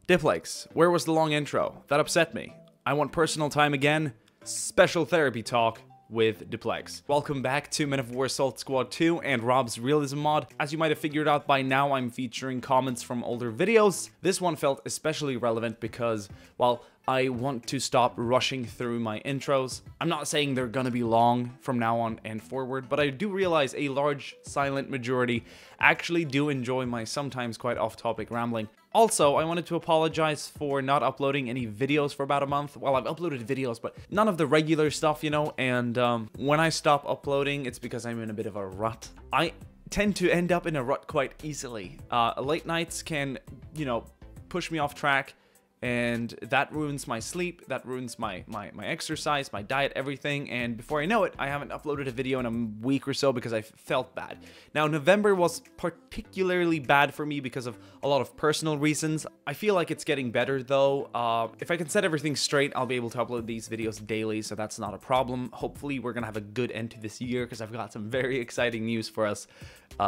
Diplex, where was the long intro? That upset me. I want personal time again. Special therapy talk with Diplex. Welcome back to Men of War Assault Squad 2 and Rob's Realism mod. As you might have figured out by now, I'm featuring comments from older videos. This one felt especially relevant because, well, I want to stop rushing through my intros. I'm not saying they're gonna be long from now on and forward, but I do realize a large, silent majority actually do enjoy my sometimes quite off-topic rambling. Also, I wanted to apologize for not uploading any videos for about a month. Well, I've uploaded videos, but none of the regular stuff, you know, and when I stop uploading, it's because I'm in a bit of a rut. I tend to end up in a rut quite easily. Late nights can, you know, push me off track, and that ruins my sleep, that ruins my exercise, my diet, everything, and before I know it, I haven't uploaded a video in a week or so because I felt bad. Now, November was particularly bad for me because of a lot of personal reasons. I feel like it's getting better, though. If I can set everything straight, I'll be able to upload these videos daily, so that's not a problem. Hopefully, we're gonna have a good end to this year because I've got some very exciting news for us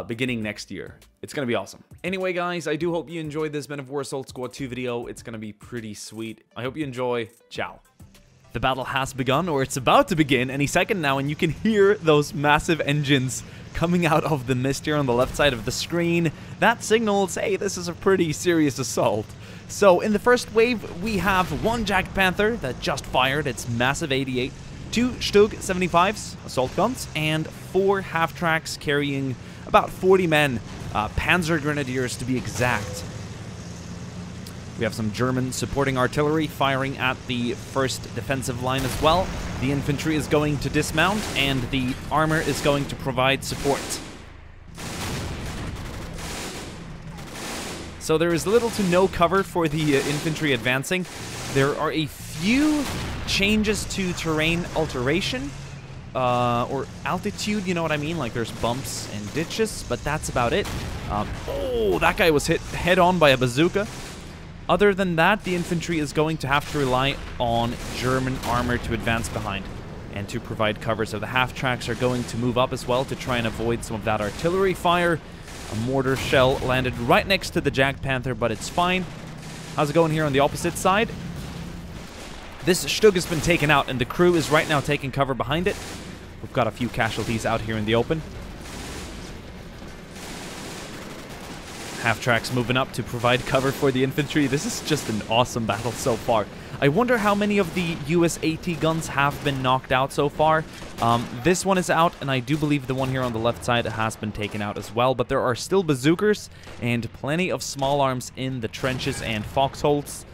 beginning next year. It's gonna be awesome. Anyway, guys, I do hope you enjoyed this Men of War Assault Squad 2 video. It's gonna be pretty sweet. I hope you enjoy. Ciao. The battle has begun, or it's about to begin any second now, and you can hear those massive engines coming out of the mist here on the left side of the screen. That signals, hey, this is a pretty serious assault. So in the first wave, we have one Jack Panther that just fired its massive 88, 2 Stug 75s, assault guns, and 4 half-tracks carrying about 40 men, Panzer Grenadiers to be exact. We have some German supporting artillery firing at the first defensive line as well. The infantry is going to dismount, and the armor is going to provide support. So there is little to no cover for the infantry advancing. There are a few changes to terrain alteration, or altitude, you know what I mean? Like there's bumps and ditches, but that's about it. Oh, that guy was hit head-on by a bazooka. Other than that, the infantry is going to have to rely on German armor to advance behind and to provide cover. So the half-tracks are going to move up as well to try and avoid some of that artillery fire. A mortar shell landed right next to the Jack Panther, but it's fine. How's it going here on the opposite side? This Stug has been taken out, and the crew is right now taking cover behind it. We've got a few casualties out here in the open. Half-tracks moving up to provide cover for the infantry. This is just an awesome battle so far. I wonder how many of the US AT guns have been knocked out so far. This one is out, and I do believe the one here on the left side has been taken out as well, but there are still bazookas and plenty of small arms in the trenches and foxholes.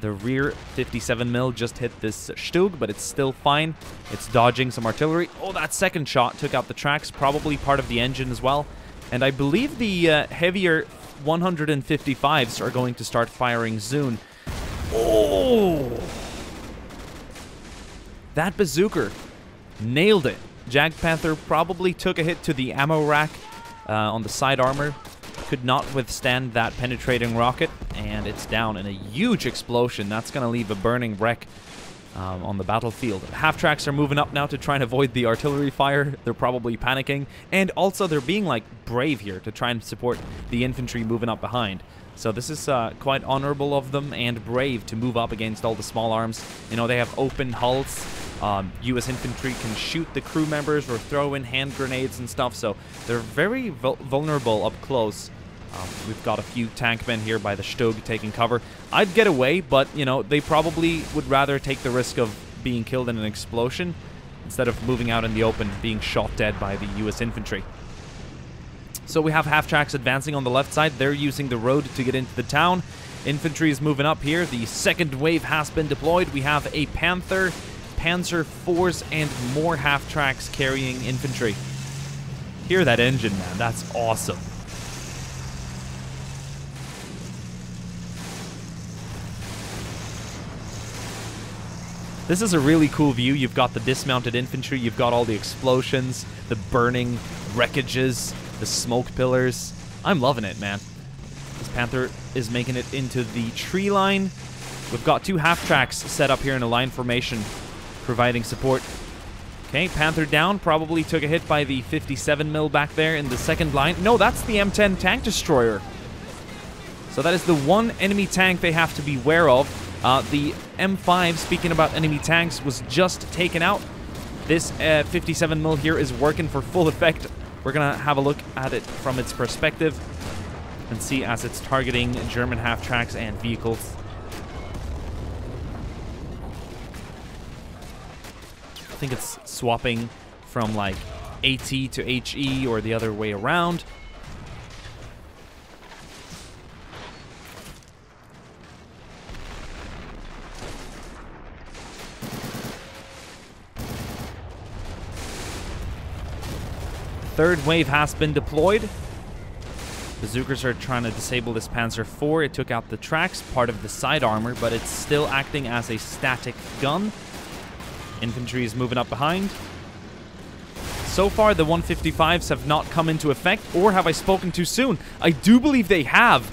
The rear 57mm just hit this Stug, but it's still fine. It's dodging some artillery. Oh, that second shot took out the tracks, probably part of the engine as well. And I believe the heavier 155s are going to start firing soon. Oh! That bazooka nailed it. Jack Panther probably took a hit to the ammo rack on the side armor. Could not withstand that penetrating rocket, and it's down in a huge explosion. That's going to leave a burning wreck on the battlefield. Half-tracks are moving up now to try and avoid the artillery fire. They're probably panicking, and also they're being like brave here to try and support the infantry moving up behind. So this is quite honorable of them and brave to move up against all the small arms. You know, they have open hulls. US infantry can shoot the crew members or throw in hand grenades and stuff, so they're very vulnerable up close. We've got a few tank men here by the Stug taking cover. I'd get away, but, you know, they probably would rather take the risk of being killed in an explosion instead of moving out in the open, being shot dead by the US infantry. So we have half-tracks advancing on the left side. They're using the road to get into the town. Infantry is moving up here. The second wave has been deployed. We have a Panther, Panzer IVs, and more half-tracks carrying infantry. Hear that engine, man. That's awesome. This is a really cool view. You've got the dismounted infantry, you've got all the explosions, the burning wreckages, the smoke pillars. I'm loving it, man. This Panther is making it into the tree line. We've got 2 half-tracks set up here in a line formation, providing support. Okay, Panther down, probably took a hit by the 57mm back there in the second line. No, that's the M10 tank destroyer. So that is the one enemy tank they have to be aware of. The M5, speaking about enemy tanks, was just taken out. This 57mm here is working for full effect. We're going to have a look at it from its perspective and see as it's targeting German half-tracks and vehicles. I think it's swapping from like AT to HE or the other way around. Third wave has been deployed. The Zugers are trying to disable this Panzer IV. It took out the tracks, part of the side armor, but it's still acting as a static gun. Infantry is moving up behind. So far, the 155s have not come into effect, or have I spoken too soon? I do believe they have.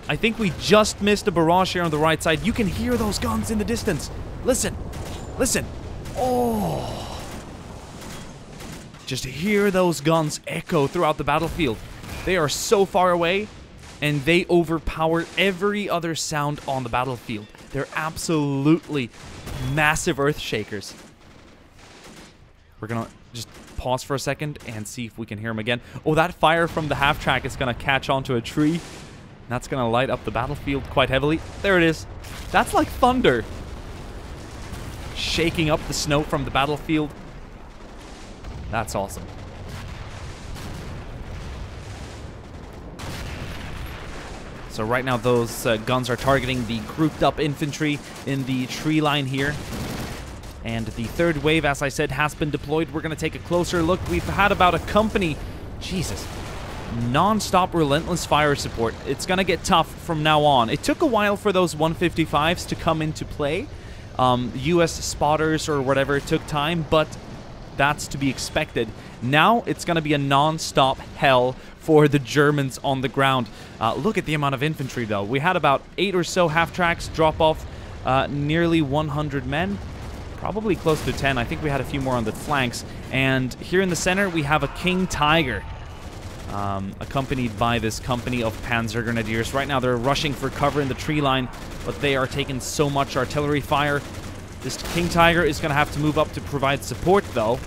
I think we just missed a barrage here on the right side. You can hear those guns in the distance. Listen. Listen. Oh. Just hear those guns echo throughout the battlefield. They are so far away, and they overpower every other sound on the battlefield. They're absolutely massive earth shakers. We're gonna just pause for a second and see if we can hear them again. Oh, that fire from the half-track is gonna catch onto a tree. That's gonna light up the battlefield quite heavily. There it is. That's like thunder. Shaking up the snow from the battlefield. That's awesome. So right now those guns are targeting the grouped up infantry in the tree line here. And the third wave, as I said, has been deployed. We're going to take a closer look. We've had about a company, Jesus, non-stop relentless fire support. It's going to get tough from now on. It took a while for those 155s to come into play. US spotters or whatever, it took time, but that's to be expected. Now it's going to be a non-stop hell for the Germans on the ground. Look at the amount of infantry, though. We had about 8 or so half-tracks drop off, nearly 100 men. Probably close to 10. I think we had a few more on the flanks. And here in the center, we have a King Tiger, accompanied by this company of Panzer Grenadiers. Right now, they're rushing for cover in the tree line, but they are taking so much artillery fire. This King Tiger is going to have to move up to provide support, though.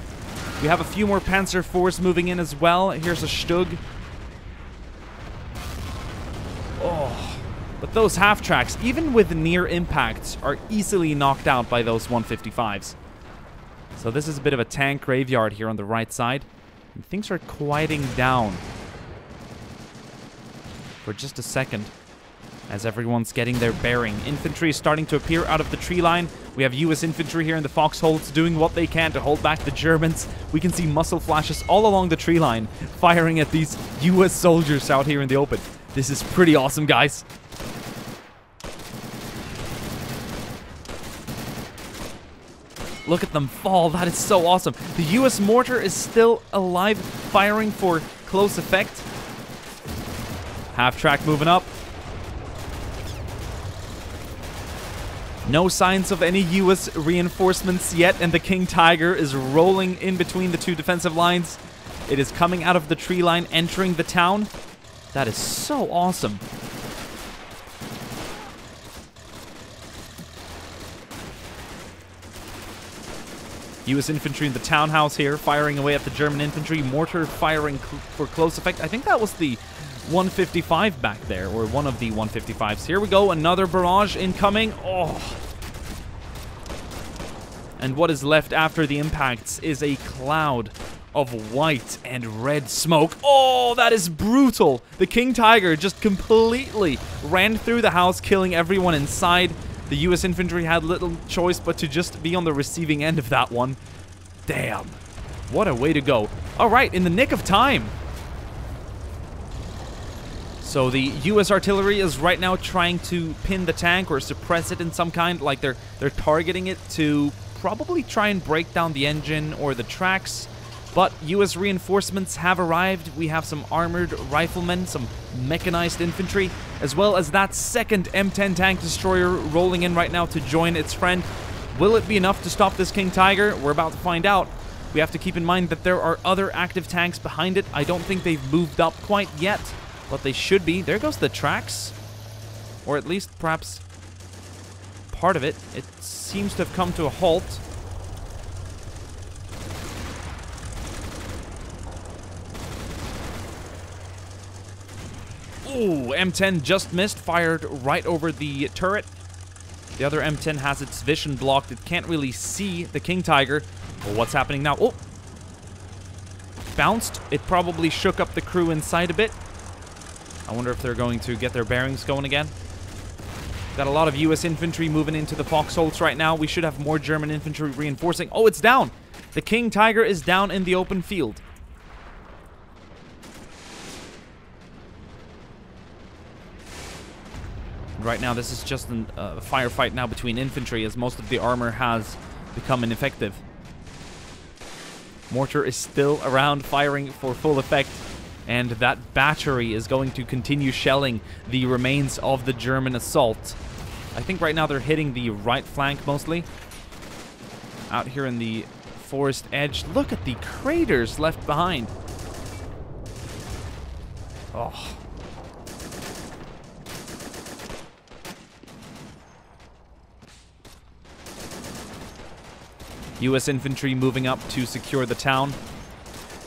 We have a few more Panzer IVs moving in as well. Here's a Stug. Oh, but those half-tracks, even with near impacts, are easily knocked out by those 155s. So this is a bit of a tank graveyard here on the right side. And things are quieting down for just a second as everyone's getting their bearing. Infantry is starting to appear out of the tree line. We have US infantry here in the foxholes doing what they can to hold back the Germans. We can see muzzle flashes all along the tree line, firing at these US soldiers out here in the open. This is pretty awesome, guys. Look at them fall. That is so awesome. The US mortar is still alive, firing for close effect. Half-track moving up. No signs of any US reinforcements yet, and the King Tiger is rolling in between the two defensive lines. It is coming out of the tree line, entering the town. That is so awesome. US infantry in the townhouse here, firing away at the German infantry. Mortar firing for close effect. I think that was the 155 back there, or one of the 155s. Here we go, another barrage incoming. Oh. And what is left after the impacts is a cloud of white and red smoke. Oh, that is brutal. The King Tiger just completely ran through the house, killing everyone inside. The US infantry had little choice but to just be on the receiving end of that one. Damn. What a way to go. All right, in the nick of time. So the US artillery is right now trying to pin the tank or suppress it in some kind. Like they're targeting it to probably try and break down the engine or the tracks. But US reinforcements have arrived. We have some armored riflemen, some mechanized infantry, as well as that second M10 tank destroyer rolling in right now to join its friend. Will it be enough to stop this King Tiger? We're about to find out. We have to keep in mind that there are other active tanks behind it. I don't think they've moved up quite yet, but they should be. There goes the tracks. or at least perhaps part of it. It seems to have come to a halt. Ooh, M10 just missed, fired right over the turret. The other M10 has its vision blocked. It can't really see the King Tiger. Well, what's happening now? Oh! Bounced. It probably shook up the crew inside a bit. I wonder if they're going to get their bearings going again. Got a lot of US infantry moving into the foxholes right now. We should have more German infantry reinforcing. Oh, it's down! The King Tiger is down in the open field. Right now, this is just a firefight now between infantry, as most of the armor has become ineffective. Mortar is still around, firing for full effect, and that battery is going to continue shelling the remains of the German assault. I think right now they're hitting the right flank mostly. Out here in the forest edge, look at the craters left behind. Oh. US infantry moving up to secure the town.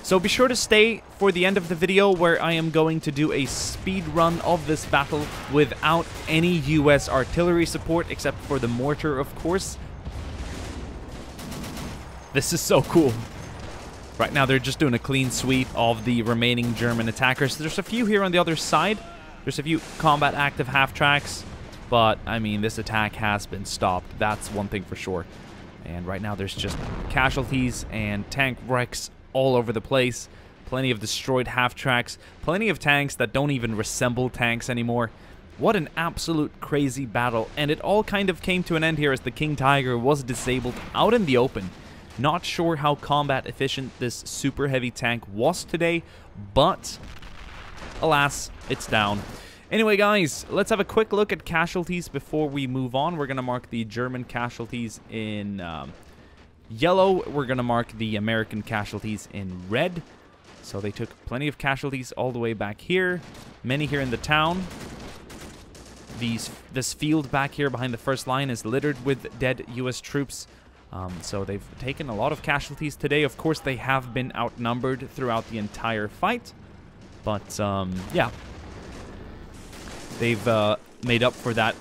So be sure to stay for the end of the video, where I am going to do a speed run of this battle without any US artillery support, except for the mortar, of course. This is so cool. Right now they're just doing a clean sweep of the remaining German attackers. There's a few here on the other side. There's a few combat active half-tracks, but I mean, this attack has been stopped. That's one thing for sure. And right now there's just casualties and tank wrecks all over the place. Plenty of destroyed half-tracks. Plenty of tanks that don't even resemble tanks anymore. What an absolute crazy battle. And it all kind of came to an end here as the King Tiger was disabled out in the open. Not sure how combat efficient this super heavy tank was today, but alas, it's down. Anyway, guys, let's have a quick look at casualties before we move on. We're going to mark the German casualties in yellow. We're going to mark the American casualties in red. So they took plenty of casualties all the way back here. Many here in the town. This field back here behind the first line is littered with dead US troops. So they've taken a lot of casualties today. Of course, they have been outnumbered throughout the entire fight. But, yeah. They've made up for that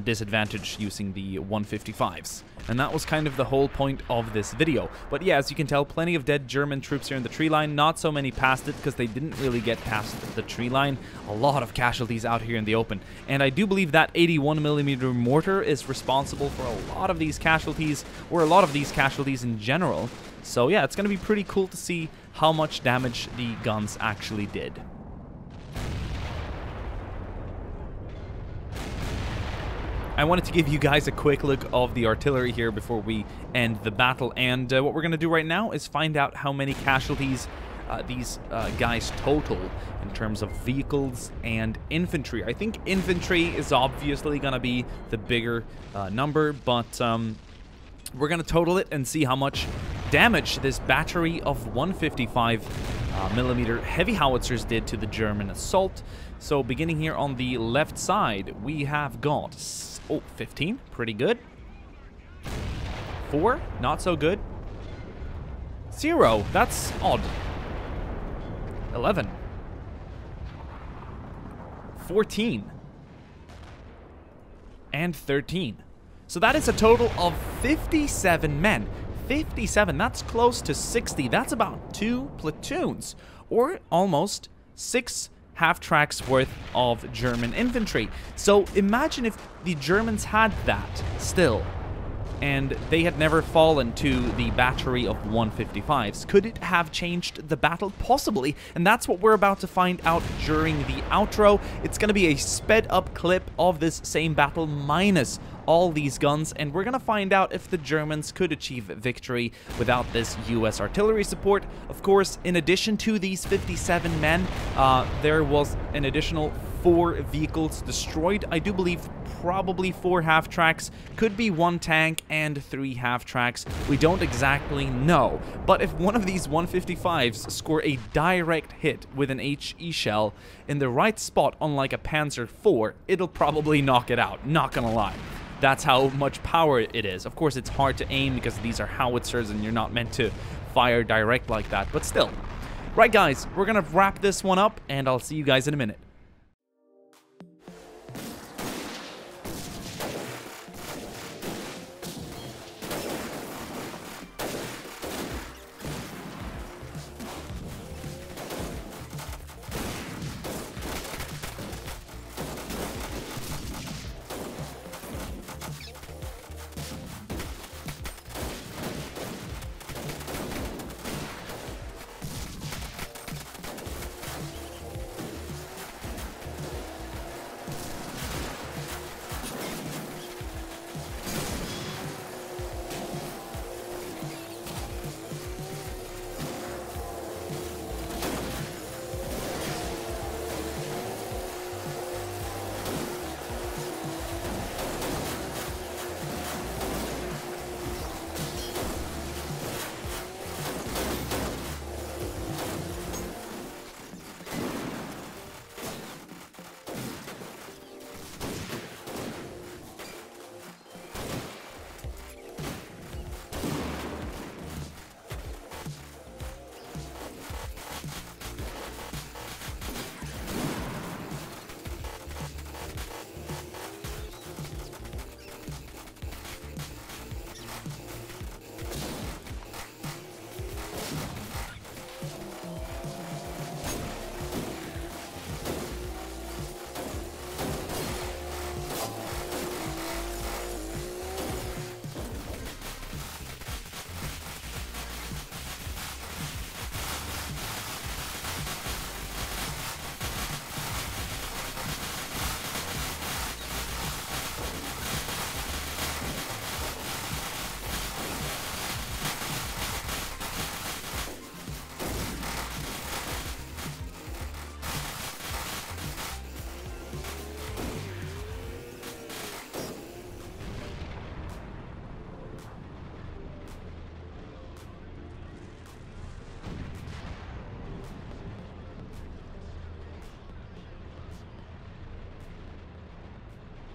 disadvantage using the 155s. And that was kind of the whole point of this video. But yeah, as you can tell, plenty of dead German troops here in the tree line. Not so many past it, because they didn't really get past the tree line. A lot of casualties out here in the open. And I do believe that 81mm mortar is responsible for a lot of these casualties, or a lot of these casualties in general. So yeah, it's going to be pretty cool to see how much damage the guns actually did. I wanted to give you guys a quick look of the artillery here before we end the battle, and what we're going to do right now is find out how many casualties these guys total in terms of vehicles and infantry. I think infantry is obviously going to be the bigger number, but we're going to total it and see how much damage this battery of 155mm heavy howitzers did to the German assault. So beginning here on the left side, we have got 15, pretty good. 4, not so good. 0, that's odd. 11. 14. And 13. So that is a total of 57 men. 57, that's close to 60. That's about 2 platoons, or almost 6 half-tracks worth of German infantry. So imagine if the Germans had that still, and they had never fallen to the battery of 155s. Could it have changed the battle? Possibly, and that's what we're about to find out during the outro. It's going to be a sped-up clip of this same battle minus all these guns, and we're going to find out if the Germans could achieve victory without this US artillery support. Of course, in addition to these 57 men, there was an additional 4 vehicles destroyed. I do believe probably 4 half-tracks, could be 1 tank and 3 half-tracks. We don't exactly know, but if one of these 155s score a direct hit with an HE shell in the right spot on like a Panzer IV, it'll probably knock it out, not gonna lie. That's how much power it is. Of course, it's hard to aim because these are howitzers and you're not meant to fire direct like that, but still. Right, guys, we're gonna wrap this one up, and I'll see you guys in a minute.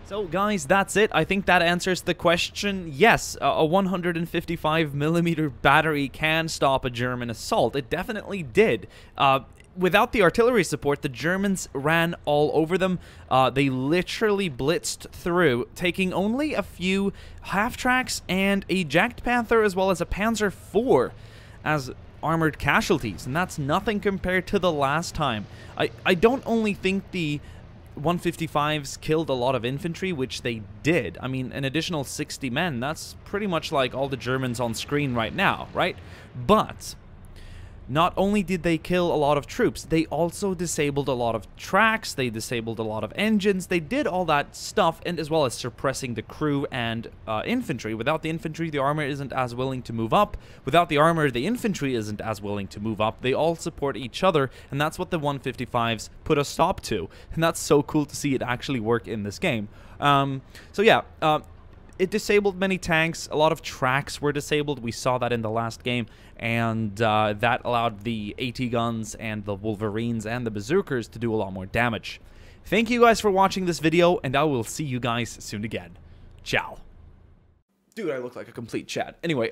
So guys, that's it. I think that answers the question. Yes, a 155mm battery can stop a German assault. It definitely did. Without the artillery support, the Germans ran all over them. They literally blitzed through, taking only a few half-tracks and a Jacked Panther as well as a Panzer IV as armored casualties, and that's nothing compared to the last time. I don't only think the 155s killed a lot of infantry, which they did. I mean, an additional 60 men, that's pretty much like all the Germans on screen right now, right? But not only did they kill a lot of troops, they also disabled a lot of tracks, they disabled a lot of engines, they did all that stuff, and as well as suppressing the crew and infantry. Without the infantry, the armor isn't as willing to move up. Without the armor, the infantry isn't as willing to move up. They all support each other, and that's what the 155s put a stop to. And that's so cool to see it actually work in this game. So yeah, it disabled many tanks. A lot of tracks were disabled. We saw that in the last game, and that allowed the AT guns and the Wolverines and the Bazookas to do a lot more damage. Thank you guys for watching this video, and I will see you guys soon again. Ciao. Dude, I look like a complete Chad. Anyway,